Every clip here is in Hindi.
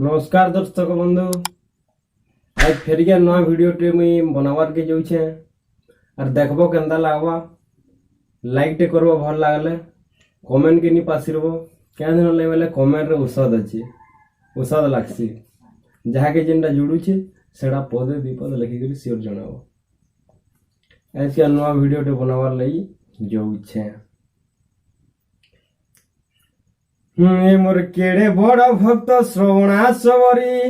नमस्कार दर्शक बंधु। आज फेर के नया वीडियो टे मुई बनावार के जाऊे और देखबो केंदा लागबा। लाइक टे करबो, भल लागले कमेंट के नी पासिरबो। क्या दिन ले बेले कमेंट रे औषध अछि, औषध लागसी। जहा के जेंडा जुडुचे सेडा पदे दीपद लिखि करी शेयर जणाबो। आज के नया वीडियो टे बनावार लई जाऊे। ए मोर केड़े बड़ भक्त श्रवणा सबरी,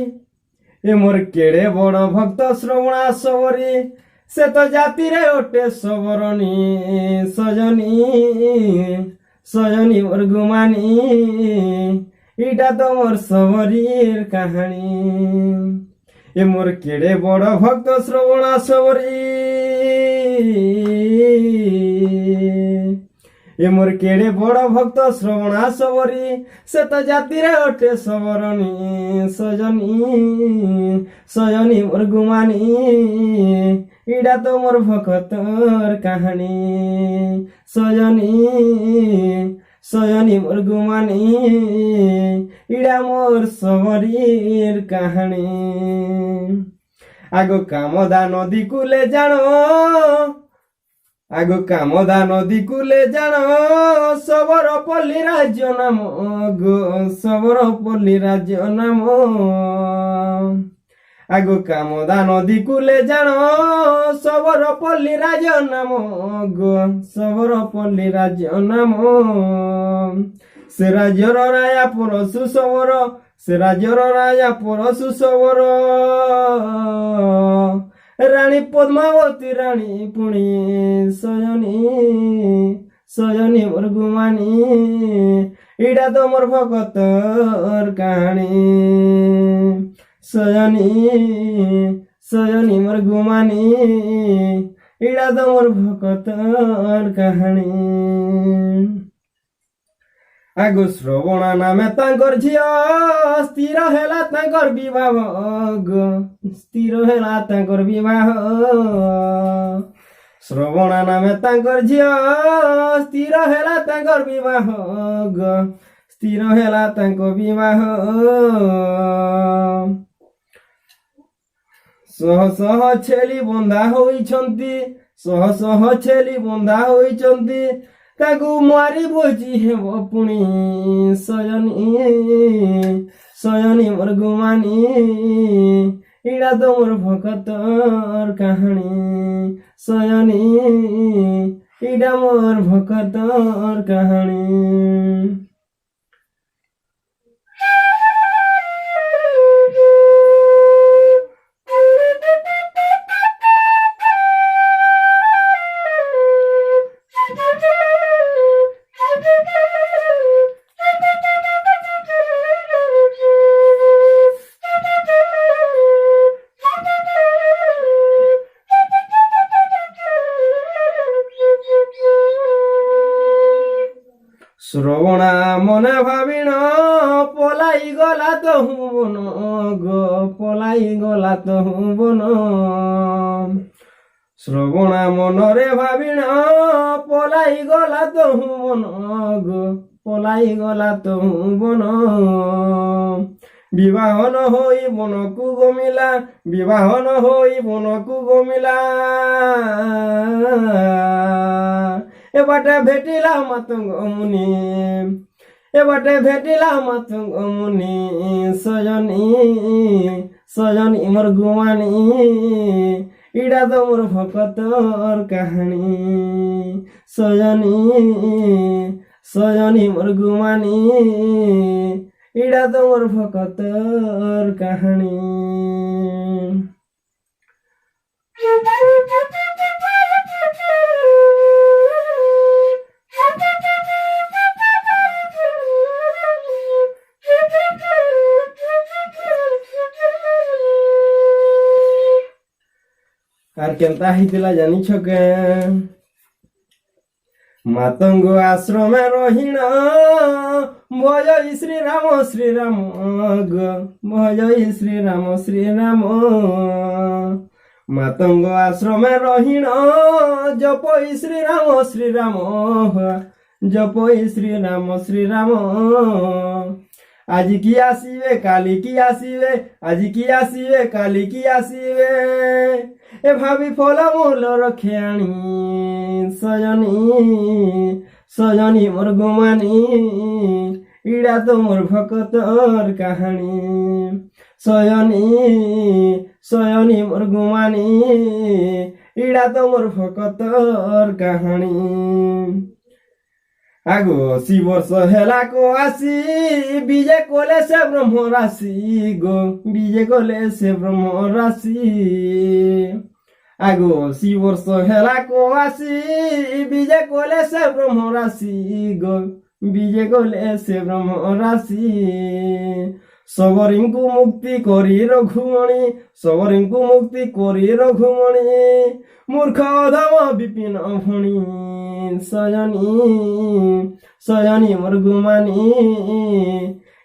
ए मोर केड़े बड़ भक्त श्रवणा सबरी, से तो जाति रे ओटे सबरनी सजनी सजनी मोर गुमानी, इटा तो मोर सबरीर कहानी। ए मोर केड़े बड़ भक्त श्रवणा सबरी, ए मोर केड़े बड़ भक्त श्रवणा सबरी, से तो जाति रे ओटे सबरनी सजनी सजनी मोर गुमानी, इडा तो मोर भक्तर कहानी। सजनी सजनी मोर गुमानी, इडा मोर सबरीर कहानी। आगो कामदा नदी कूले जानो, आगो कामदा नदी कूले जानो, सबर पल्ली राज्य नाम गो सबर पल्ली राज्य नाम। आगो कामदा नदी कूले जानो, सबर पल्ली राज्य नाम गो सबर पल्ली राज्य नाम। से राज्यर राजा परशु सबर, से राज्यर राजा परशु सबर, रानी पद्मावती रानी पुणी सजनी सजनी मोर गुमानी, इडा तो मोर भगतर कहानी। सजनी सजनी मोर गुमानी, इडा तो मोर भगतर कहानी। आगो श्रवणा नामे तांकर झिया, स्थिर हेला तांकर विवाह गो स्थिर हेला तांकर विवाह। श्रवणा नामे तांकर झिया, स्थिर हेला तांकर विवाह गो स्थिर हेला तांकर विवाह। सह सह छेली बंधा होइछंती, सह सह छेली बंधा होइछंती, ताकू मारी भोजी हेब पुणी सजनी सजनी मोर गुमानी, इडा तो मोर भक्तर कहानी। सजनी इडा मोर भक्तर कहानी। श्रवणा मने भाविण, पलाई गला तो हूँ बन गो पलाई गला तो हूँ बन। श्रवणा मनरे भाविण, पलाई गला तो हूँ बन गो पलाई गला तो हूँ बन। विवाह न होई बनकु गमिला, विवाह न होई बनकु गमिला, ए बाटे भेटिला मातंग मुनि, ए बाटे भेटिला मातंग मुनि सजनी सजनी मोर गुमानी, इडा तो मोर भक्तर कहानी। सजनी सजनी मोर गुमानी, इडा तो मोर भक्तर कहानी। আর কেনতা হইতিলা জানিছ কে? মাতঙ্গ আশ্রমে রহিণ, ভজই শ্রীরাম শ্রীরাম গ ভজই শ্রীরাম শ্রীরাম। মাতঙ্গ আশ্রমে রহিণ, জপই শ্রীরাম শ্রীরাম জপই শ্রীরাম শ্রীরাম। আজি কি আসিবে কালি কি আসিবে, আজি কি আসিবে কালি কি আসিবে, এ ভাবি ফলা মূলর খেয়ানি সজনী সজনী মোর গুমানি, ইড়া তো মোর ভকতর কাহানি, সজনী সজনী মোর গুমানি, ইড়া তো মোর ভকতর কাহানি। আগো শিবর্ষ হেলাকো আসি, বিজে কলে সে ব্রহ্ম রাশি গো, বিজে কলে সে ব্রহ্ম রাশি। আগো শিবর্ষ হেলাকো আসি, বিজে কলে সে ব্রহ্ম রাশি গো, বিজে কলে সে ব্রহ্ম রাশি। সবরিଙ୍କୁ মুক্তি করি রঘুমণি, সবরিଙ୍କୁ মুক্তি করি রঘুমণি, মূর্খ অধম বিপিন ভণি, সজনী সজনী মোর গুমানি,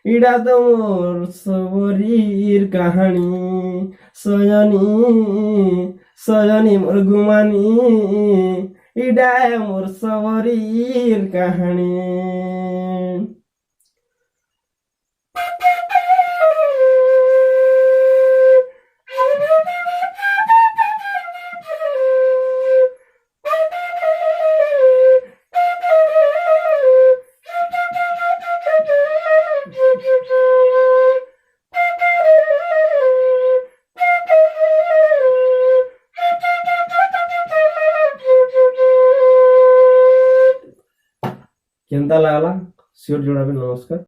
ইডা তো মোর সবরীর কাহানি, সজনী সজনী মোর গুমানি, ইডা মোর সবরীর কাহানি। କେନ୍ତା ଲାଗ୍ଲା ସିଓର ଜଣାବେ। ନମସ୍କାର।